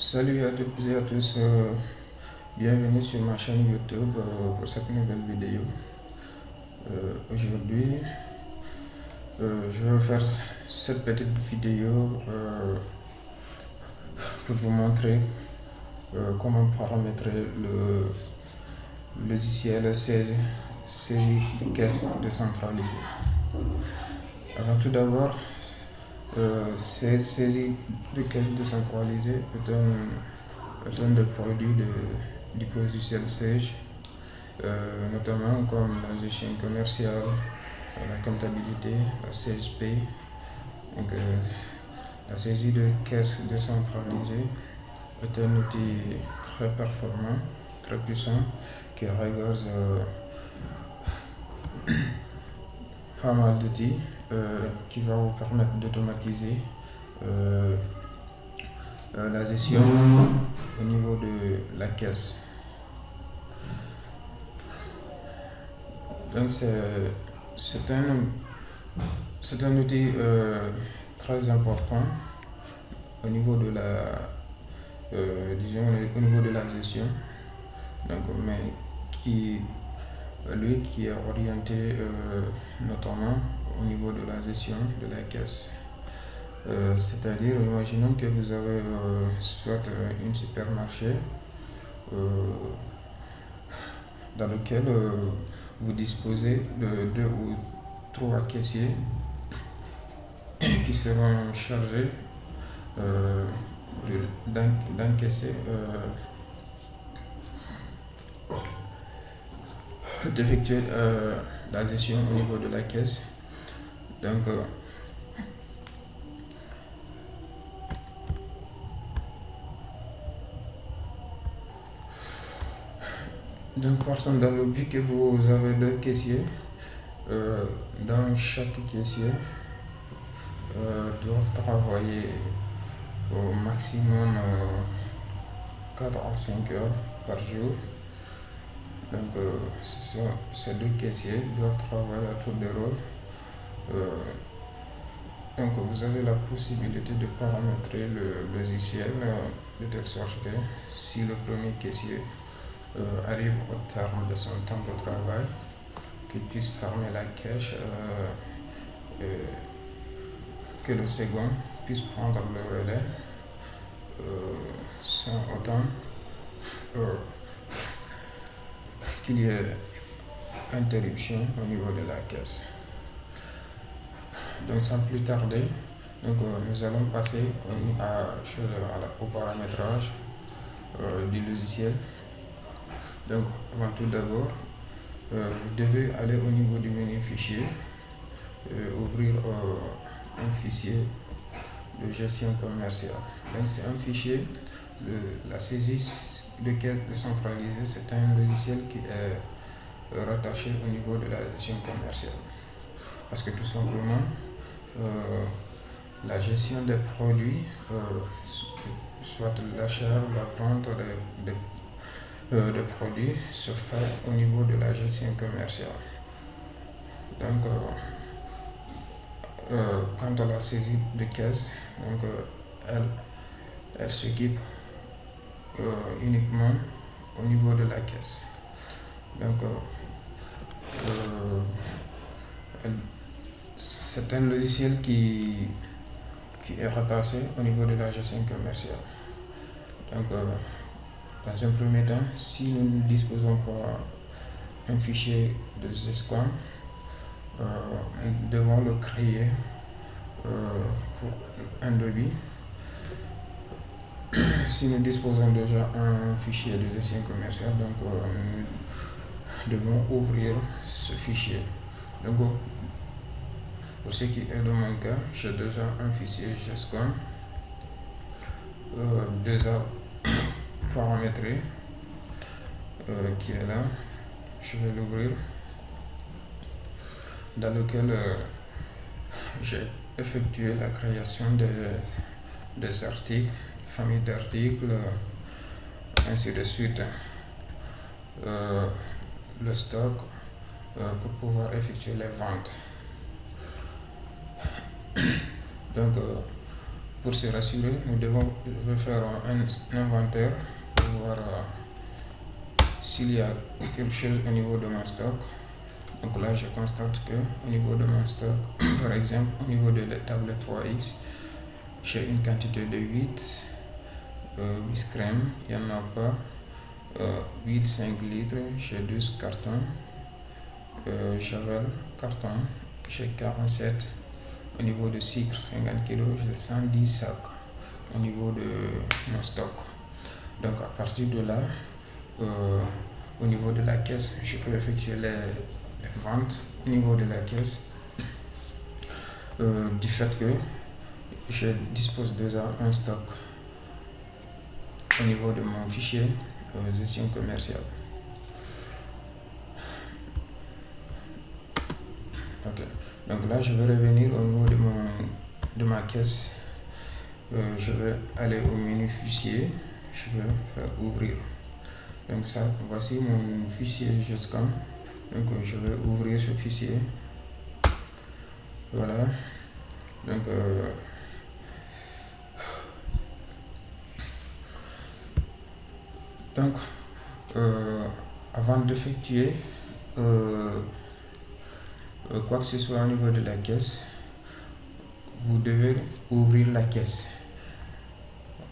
Salut à toutes et à tous, bienvenue sur ma chaîne YouTube pour cette nouvelle vidéo. Aujourd'hui, je vais faire cette petite vidéo pour vous montrer comment paramétrer le logiciel saisie de caisse décentralisée. Avant tout d'abord, cette saisie de caisse décentralisée est un des produits du logiciel Sage, notamment comme la gestion commerciale, la comptabilité, la Sage Pay. Donc, la saisie de caisse décentralisée est un outil très performant, très puissant, qui regorge pas mal d'outils qui va vous permettre d'automatiser la gestion au niveau de la caisse. Donc c'est un outil très important au niveau de au niveau de la gestion. Donc, mais qui est orienté notamment au niveau de la gestion de la caisse. C'est-à-dire, imaginons que vous avez soit un supermarché dans lequel vous disposez de 2 ou 3 caissiers qui seront chargés d'encaisser, d'effectuer la gestion au niveau de la caisse. Donc partons dans le but que vous avez 2 caissiers. Dans chaque caissier doivent travailler au maximum 4 à 5 heures par jour. Donc ces 2 caissiers doivent travailler à tour de rôle. Donc vous avez la possibilité de paramétrer le logiciel de telle sorte que si le premier caissier arrive au terme de son temps de travail, qu'il puisse fermer la caisse, que le second puisse prendre le relais sans autant qu'il y ait interruption au niveau de la caisse. Donc sans plus tarder, nous allons passer au paramétrage du logiciel. Donc avant tout d'abord, vous devez aller au niveau du menu fichier, ouvrir un fichier de gestion commerciale. Donc c'est un fichier la saisie de caisse décentralisée. C'est un logiciel qui est rattaché au niveau de la gestion commerciale, parce que tout simplement la gestion des produits, soit l'achat, la vente de produits, se fait au niveau de la gestion commerciale. Donc quant à la saisie de caisse, elle s'équipe uniquement au niveau de la caisse. Donc c'est un logiciel qui est rattaché au niveau de la gestion commerciale. Donc dans un premier temps, si nous ne disposons pas d'un fichier de GESCOM, nous devons le créer pour un devis. Si nous disposons déjà un fichier de gestion commerciale, nous devons ouvrir ce fichier. Donc, pour ce qui est de mon cas, j'ai déjà un fichier GESCOM déjà paramétré qui est là. Je vais l'ouvrir, dans lequel j'ai effectué la création des articles, famille d'articles, ainsi de suite, le stock pour pouvoir effectuer les ventes. Donc pour se rassurer, je vais faire un inventaire pour voir s'il y a quelque chose au niveau de mon stock. Donc là, je constate que au niveau de mon stock, par exemple, au niveau de la table 3X, j'ai une quantité de 8 crème, il n'y en a pas. 8 5 litres, j'ai 12 cartons. Javel, carton, j'ai 47. Au niveau de sucre, 50 kg, j'ai 110 sacs au niveau de mon stock. Donc à partir de là, au niveau de la caisse, je peux effectuer les ventes au niveau de la caisse du fait que je dispose déjà un stock au niveau de mon fichier gestion commerciale. Ok, donc là je vais revenir au niveau de ma caisse. Je vais aller au menu fichier, je vais faire ouvrir. Donc ça, voici mon fichier GESCOM. Donc je vais ouvrir ce fichier. Voilà. Donc, avant d'effectuer quoi que ce soit au niveau de la caisse, vous devez ouvrir la caisse.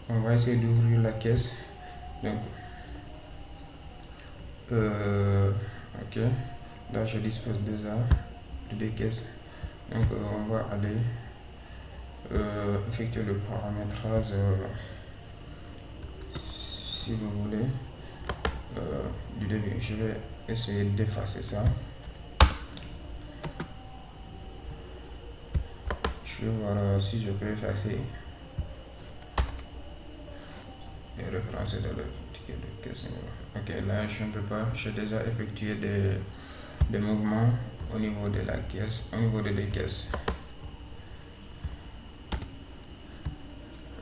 On va essayer d'ouvrir la caisse. Donc, ok, là je dispose déjà de deux caisses. Donc, on va aller effectuer le paramétrage si vous voulez du début. Je vais essayer d'effacer ça. Je vais voir si je peux effacer et référencer dans le ticket de caisse. Ok, là je ne peux pas. J'ai déjà effectué des mouvements au niveau de la caisse, au niveau des caisses.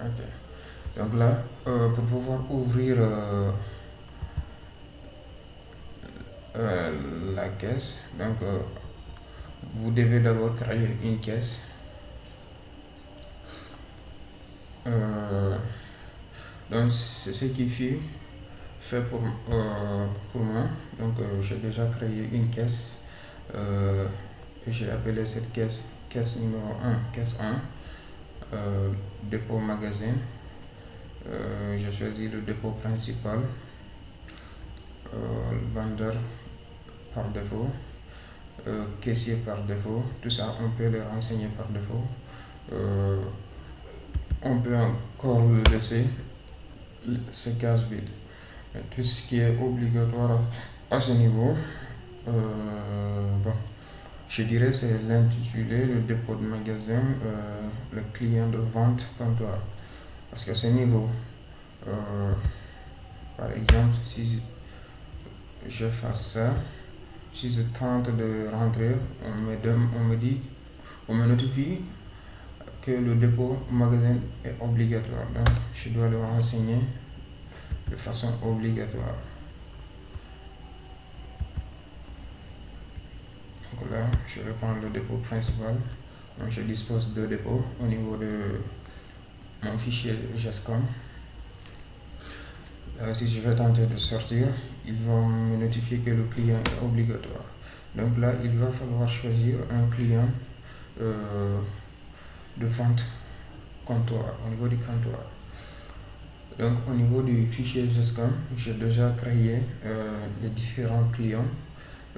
Ok. Donc là, pour pouvoir ouvrir la caisse, donc vous devez d'abord créer une caisse. Donc c'est ce qui fut fait pour moi. Donc j'ai déjà créé une caisse. J'ai appelé cette caisse numéro 1, caisse 1, dépôt magasin. J'ai choisi le dépôt principal, vendeur par défaut, caissier par défaut. Tout ça on peut le renseigner par défaut. On peut encore le laisser ces cases vides. Tout ce qui est obligatoire à ce niveau, je dirais c'est l'intitulé, le dépôt de magasin, le client de vente comptoir. Parce qu'à ce niveau, par exemple, si je fais ça, si je tente de rentrer, on me notifie que le dépôt magasin est obligatoire. Donc, je dois le renseigner de façon obligatoire. Donc là, je vais prendre le dépôt principal. Donc, je dispose de dépôts au niveau de mon fichier GESCOM. Si je vais tenter de sortir, ils vont me notifier que le client est obligatoire. Donc là, il va falloir choisir un client de vente comptoir, au niveau du comptoir. Donc au niveau du fichier GESCOM, j'ai déjà créé les différents clients.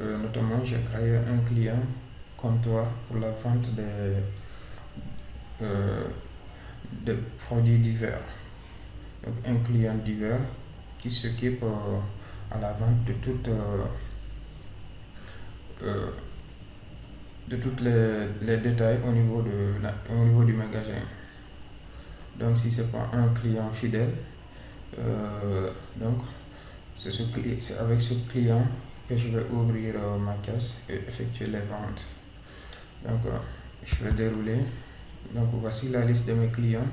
Notamment, j'ai créé un client comptoir pour la vente des produits divers. Donc un client divers qui s'occupe à la vente de toutes les détails au niveau du magasin. Donc si c'est pas un client fidèle, donc c'est avec ce client que je vais ouvrir ma caisse et effectuer les ventes. Donc je vais dérouler. Donc voici la liste de mes clients.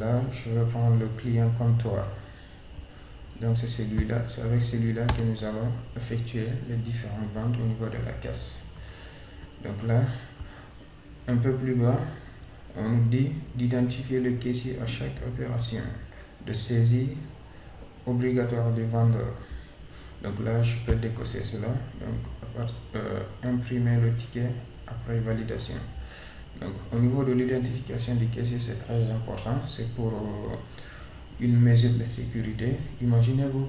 Là je vais prendre le client comptoir. Donc c'est avec celui-là que nous allons effectuer les différentes ventes au niveau de la caisse. Donc là, un peu plus bas, On nous dit d'identifier le caissier à chaque opération de saisie obligatoire du vendeur. Donc là, je peux décocher cela. Donc, imprimer le ticket après validation. Donc, au niveau de l'identification du caissier, c'est très important. C'est pour une mesure de sécurité. Imaginez-vous,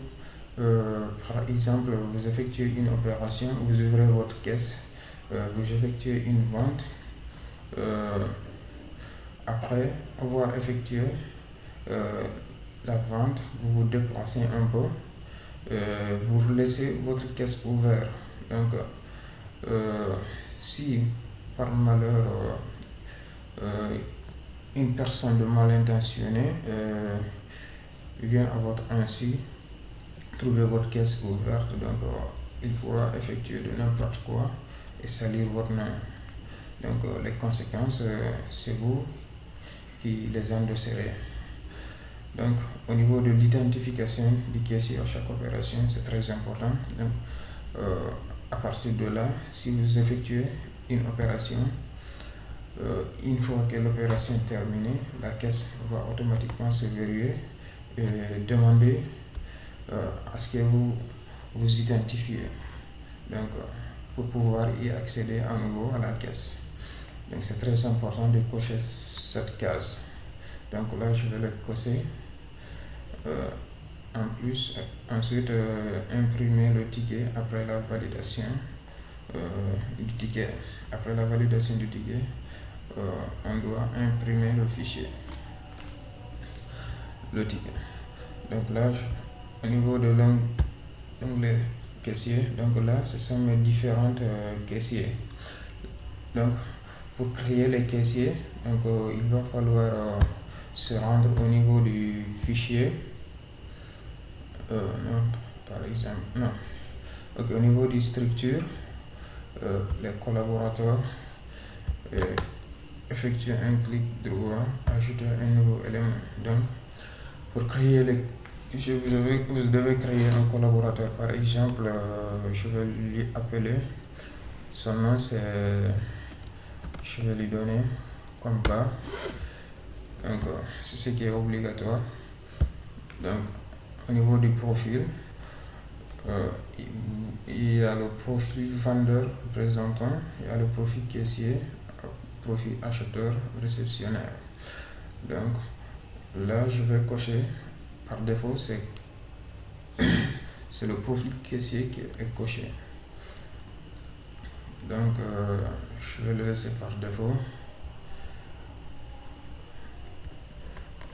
par exemple, vous effectuez une opération, vous ouvrez votre caisse, vous effectuez une vente. Après avoir effectué la vente, vous vous déplacez un peu, vous laissez votre caisse ouverte. Donc, si par malheur une personne de mal intentionnée vient à votre insu trouver votre caisse ouverte, donc il pourra effectuer de n'importe quoi et salir votre nom. Donc les conséquences, c'est vous qui les endosserez. Donc au niveau de l'identification du caissier à chaque opération, c'est très important. Donc à partir de là, si vous effectuez une opération, une fois que l'opération est terminée, la caisse va automatiquement se verrouiller et demander à ce que vous vous identifiez, donc pour pouvoir y accéder à nouveau à la caisse. Donc c'est très important de cocher cette case. Donc là je vais le cocher. En plus, ensuite imprimer le ticket après la validation du ticket. Après la validation du ticket, on doit imprimer le fichier, le ticket. Donc là, au niveau de l'onglet caissier, donc là, ce sont mes différents caissiers. Donc, pour créer les caissiers, donc il va falloir se rendre au niveau du fichier. Non, par exemple, non. Ok, au niveau du structure, les collaborateurs, effectuer un clic droit, ajouter un nouveau élément. Donc, pour créer vous devez créer un collaborateur. Par exemple, je vais lui appeler, son nom je vais lui donner comme bas. Donc, c'est ce qui est obligatoire. Donc, au niveau du profil, il y a le profil vendeur représentant, il y a le profil caissier, profil acheteur réceptionnaire. Donc là je vais cocher par défaut, c'est le profil caissier qui est coché. Donc je vais le laisser par défaut.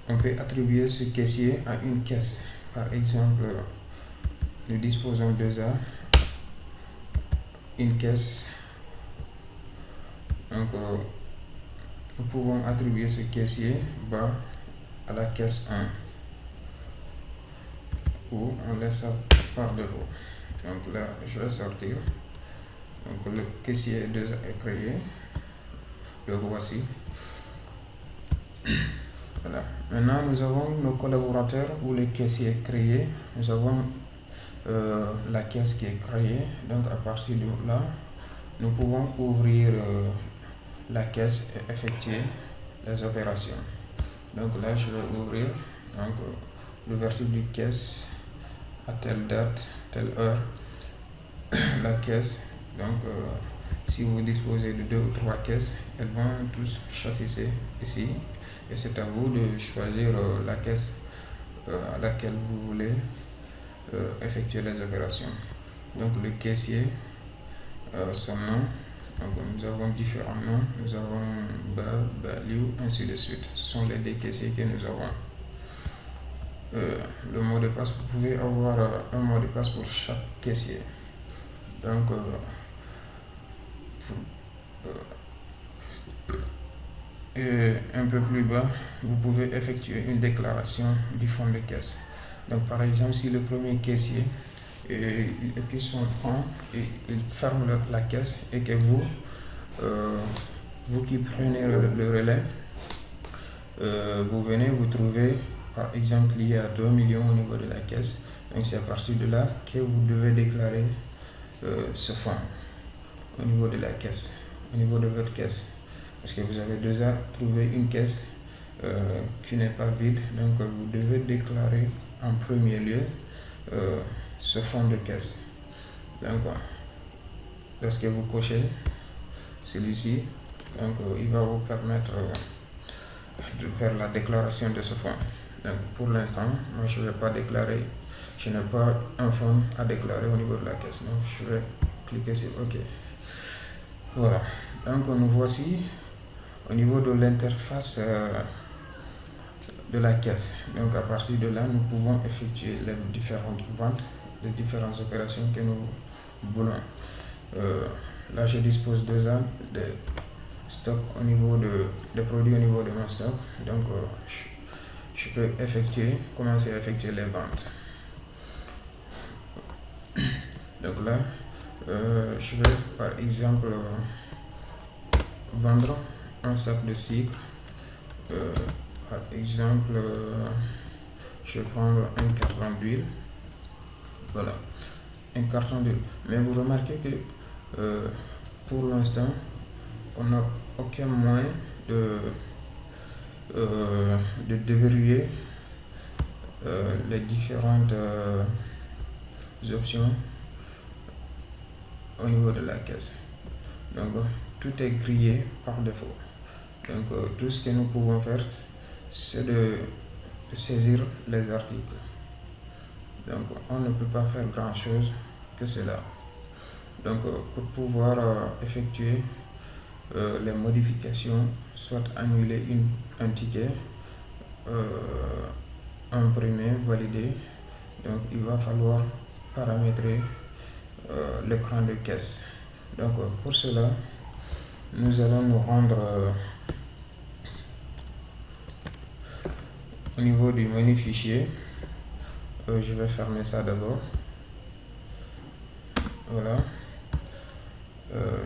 On peut attribuer ce caissier à une caisse. Par exemple, nous disposons déjà une caisse. Donc nous pouvons attribuer ce caissier bas à la caisse 1, ou on laisse ça par défaut. Donc là je vais sortir. Donc le caissier est déjà créé, le voici. Voilà. Maintenant nous avons nos collaborateurs ou les caissiers créés. Nous avons la caisse qui est créée. Donc à partir de là, nous pouvons ouvrir la caisse et effectuer les opérations. Donc là je vais ouvrir l'ouverture du caisse à telle date, telle heure, la caisse. Donc si vous disposez de 2 ou 3 caisses, elles vont tous s'afficher ici, et c'est à vous de choisir la caisse à laquelle vous voulez effectuer les opérations. Donc le caissier, son nom. Donc nous avons différents noms, nous avons Liu, ainsi de suite. Ce sont les 2 caissiers que nous avons. Le mot de passe, vous pouvez avoir un mot de passe pour chaque caissier. Donc et un peu plus bas, vous pouvez effectuer une déclaration du fonds de caisse. Donc par exemple, si le premier caissier épuise son fonds et il ferme la caisse, et que vous qui prenez le relais, vous venez vous trouver par exemple il y a 2 millions au niveau de la caisse. Donc c'est à partir de là que vous devez déclarer ce fonds au niveau de la caisse, au niveau de votre caisse. parce que vous avez déjà trouvé une caisse qui n'est pas vide, donc vous devez déclarer en premier lieu ce fonds de caisse. Donc lorsque vous cochez celui-ci, donc il va vous permettre de faire la déclaration de ce fonds. Donc pour l'instant, moi je ne vais pas déclarer, je n'ai pas un fonds à déclarer au niveau de la caisse, donc je vais cliquer sur OK. Voilà, donc nous voici au niveau de l'interface de la caisse. Donc à partir de là, nous pouvons effectuer les différentes ventes, les différentes opérations que nous voulons. Là, je dispose déjà de stock au niveau des produits au niveau de mon stock. Donc je peux commencer à effectuer les ventes. Donc là, je vais par exemple vendre un sac de sucre. Par exemple, je vais prendre un carton d'huile. Voilà, un carton d'huile. Mais vous remarquez que pour l'instant, on n'a aucun moyen de déverrouiller les différentes options au niveau de la caisse. Donc tout est grillé par défaut. Donc tout ce que nous pouvons faire, c'est de saisir les articles. Donc on ne peut pas faire grand chose que cela. Donc pour pouvoir effectuer les modifications, soit annuler un ticket, imprimer, valider, donc il va falloir paramétrer l'écran de caisse. Donc pour cela, nous allons nous rendre au niveau du menu fichier. Je vais fermer ça d'abord. Voilà.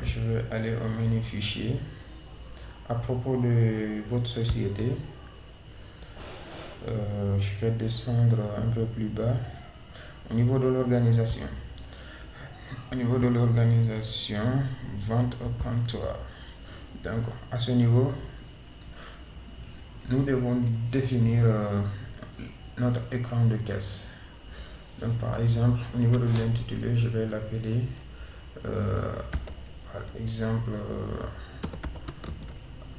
Je vais aller au menu fichier. À propos de votre société, je vais descendre un peu plus bas au niveau de l'organisation. Au niveau de l'organisation, vente au comptoir. Donc à ce niveau, nous devons définir notre écran de caisse. Donc par exemple, au niveau de l'intitulé, je vais l'appeler par exemple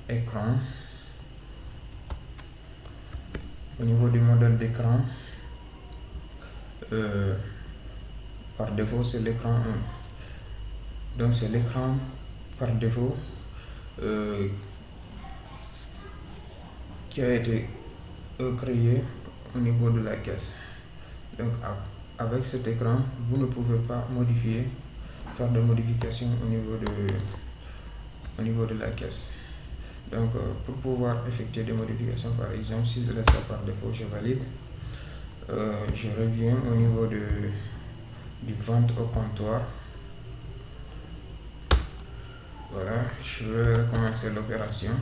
écran. Au niveau du modèle d'écran, par défaut c'est l'écran 1. Donc c'est l'écran par défaut qui a été créé au niveau de la caisse. Donc avec cet écran, vous ne pouvez pas faire de modifications au niveau de la caisse. Donc pour pouvoir effectuer des modifications, par exemple, si je laisse ça par défaut, je valide. Je reviens au niveau du vente au comptoir. Voilà, je vais recommencer l'opération.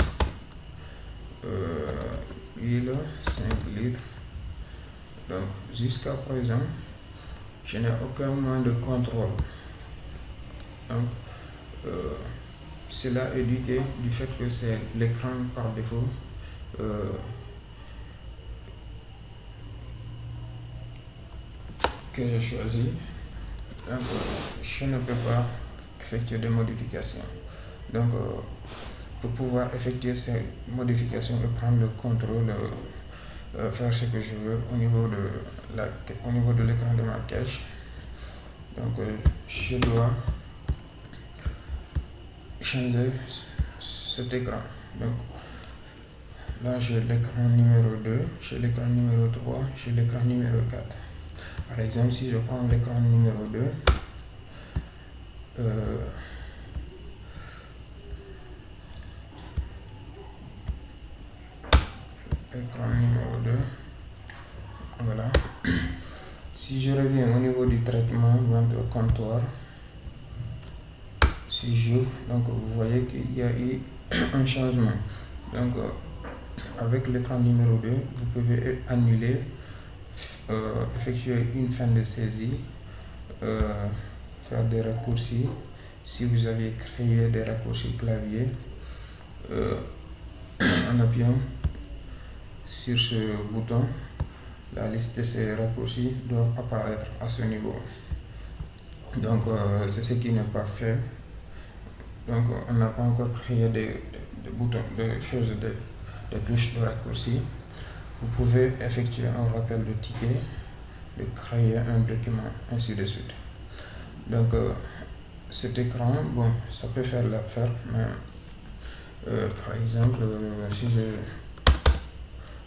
Huile 5 litres. Donc jusqu'à présent, je n'ai aucun moyen de contrôle. Donc cela est dû du fait que c'est l'écran par défaut que j'ai choisi. Donc je ne peux pas effectuer de modifications. Donc pour pouvoir effectuer ces modifications et prendre le contrôle, faire ce que je veux au niveau de l'écran de ma cache, donc je dois changer cet écran. Donc là j'ai l'écran numéro 2, j'ai l'écran numéro 3, j'ai l'écran numéro 4. Par exemple, si je prends l'écran numéro 2, écran numéro 2, voilà. Si je reviens au niveau du traitement vente au comptoir, si j'ouvre, donc vous voyez qu'il y a eu un changement. Donc avec l'écran numéro 2, vous pouvez annuler, effectuer une fin de saisie, faire des raccourcis si vous avez créé des raccourcis clavier, en appuyant sur ce bouton, la liste de ces raccourcis doit apparaître à ce niveau. Donc c'est ce qui n'est pas fait. Donc on n'a pas encore créé des boutons, des choses, des touches de raccourcis. Vous pouvez effectuer un rappel de ticket, de créer un document, ainsi de suite. Donc cet écran, bon, ça peut faire l'affaire, mais par exemple, si je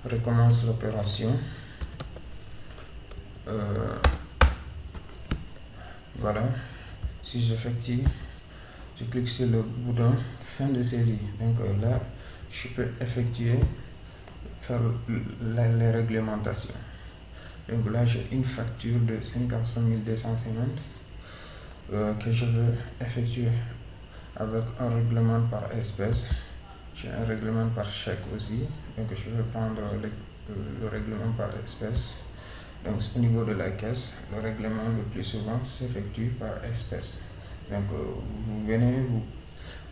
recommence l'opération, voilà, si j'effectue, je clique sur le bouton fin de saisie. Donc là, je peux effectuer, faire les réglementations. Donc là, j'ai une facture de 53 250 que je veux effectuer avec un règlement par espèce. J'ai un règlement par chèque aussi. Donc je vais prendre le règlement par espèce. Donc au niveau de la caisse, le règlement le plus souvent s'effectue par espèce. Donc vous venez,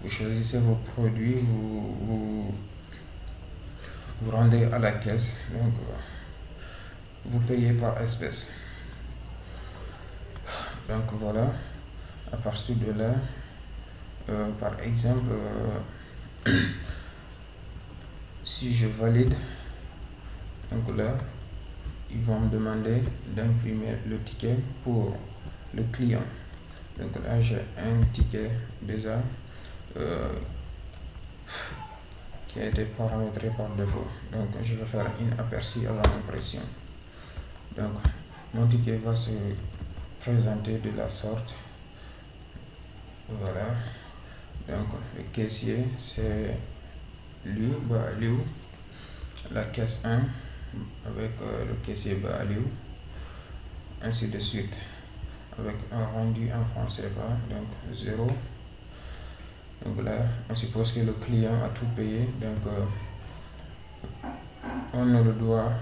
vous choisissez vos produits, vous rendez à la caisse, donc vous payez par espèce. Donc voilà, à partir de là, par exemple, si je valide, donc là, ils vont me demander d'imprimer le ticket pour le client. Donc là, j'ai un ticket déjà qui a été paramétré par défaut. Donc je vais faire une aperçu avant l'impression. Donc mon ticket va se présenter de la sorte. Voilà. Donc le caissier, c'est lui, Aliou. La caisse 1 avec le caissier Aliou, ainsi de suite, avec un rendu en francs CFA, donc 0. Donc là, on suppose que le client a tout payé, donc on le doit,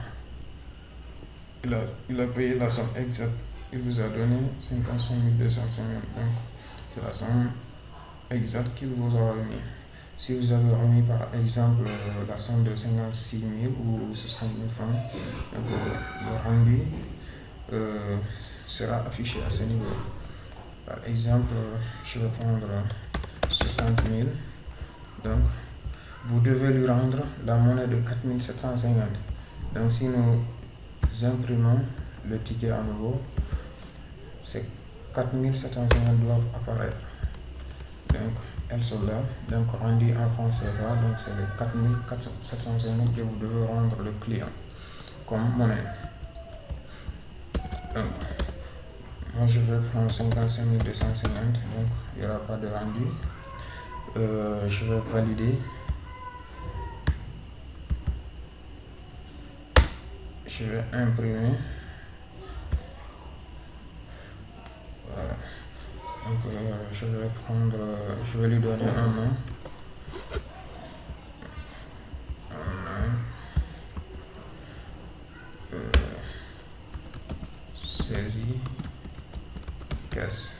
il a payé la somme exacte. Il vous a donné 55 250, donc c'est la somme exacte qu'il vous a remis. Si vous avez remis par exemple la somme de 56 000 ou 60 000 francs, donc le rendu sera affiché à ce niveau. Par exemple, je vais prendre 60 000, donc vous devez lui rendre la monnaie de 4 750. Donc si nous imprimons le ticket à nouveau, ces 4 750 doivent apparaître. Donc elles sont là, donc rendu en francs CFA, donc c'est les 4 750 que vous devez rendre le client comme monnaie. Donc moi je vais prendre 55 250, donc il n'y aura pas de rendu. Je vais valider. Je vais imprimer. Voilà. Donc je vais lui donner un nom. Saisie caisse.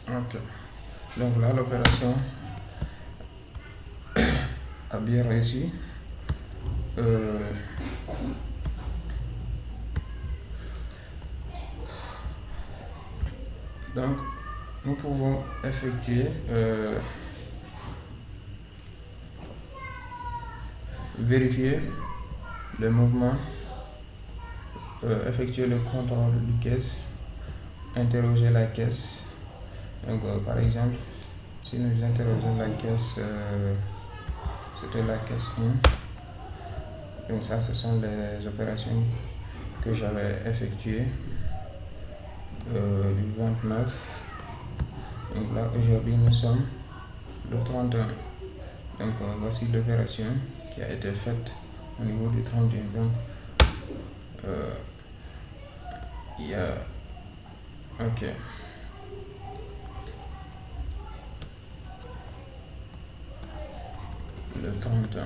Ok. Donc là, l'opération a bien réussi. Donc, nous pouvons effectuer, vérifier le mouvement, effectuer le contrôle du caisse, interroger la caisse. Donc, par exemple, si nous interrogeons la caisse, c'était la caisse 1. Donc ça, ce sont les opérations que j'avais effectuées du 29. Donc là aujourd'hui nous sommes le 31. Donc voici l'opération qui a été faite au niveau du 31. Donc il y a ok. Le 31,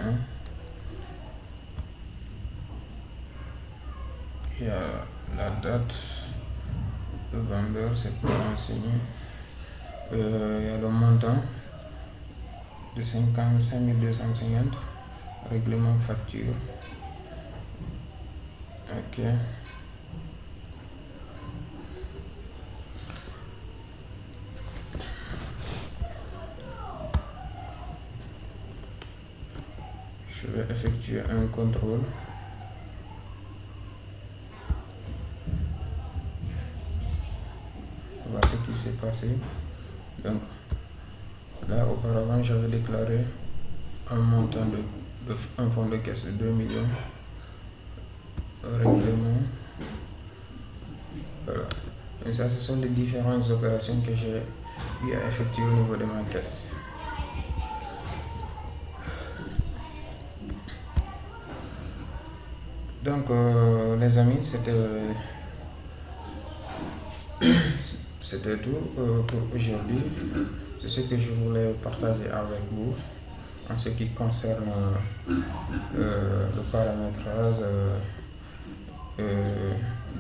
il y a la date, le vendeur, c'est pas renseigné. Il y a le montant de 55 250, règlement facture. Ok. Je vais effectuer un contrôle. Voilà ce qui s'est passé. Donc là auparavant j'avais déclaré un montant un fonds de caisse de 2 millions. Règlement. Voilà. Donc ça, ce sont les différentes opérations que j'ai eu à effectuer au niveau de ma caisse. Donc les amis, c'était tout pour aujourd'hui. C'est ce que je voulais partager avec vous en ce qui concerne le paramétrage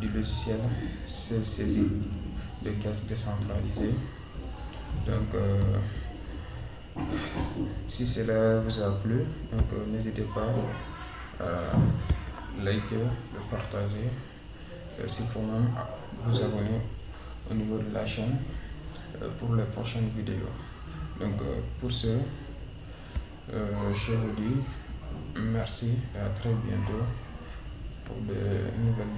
du logiciel saisie de caisse décentralisée. Donc si cela vous a plu, n'hésitez pas à liker, le partager, s'il faut même vous abonner au niveau de la chaîne pour les prochaines vidéos. Donc pour ce, je vous dis merci et à très bientôt pour de nouvelles vidéos.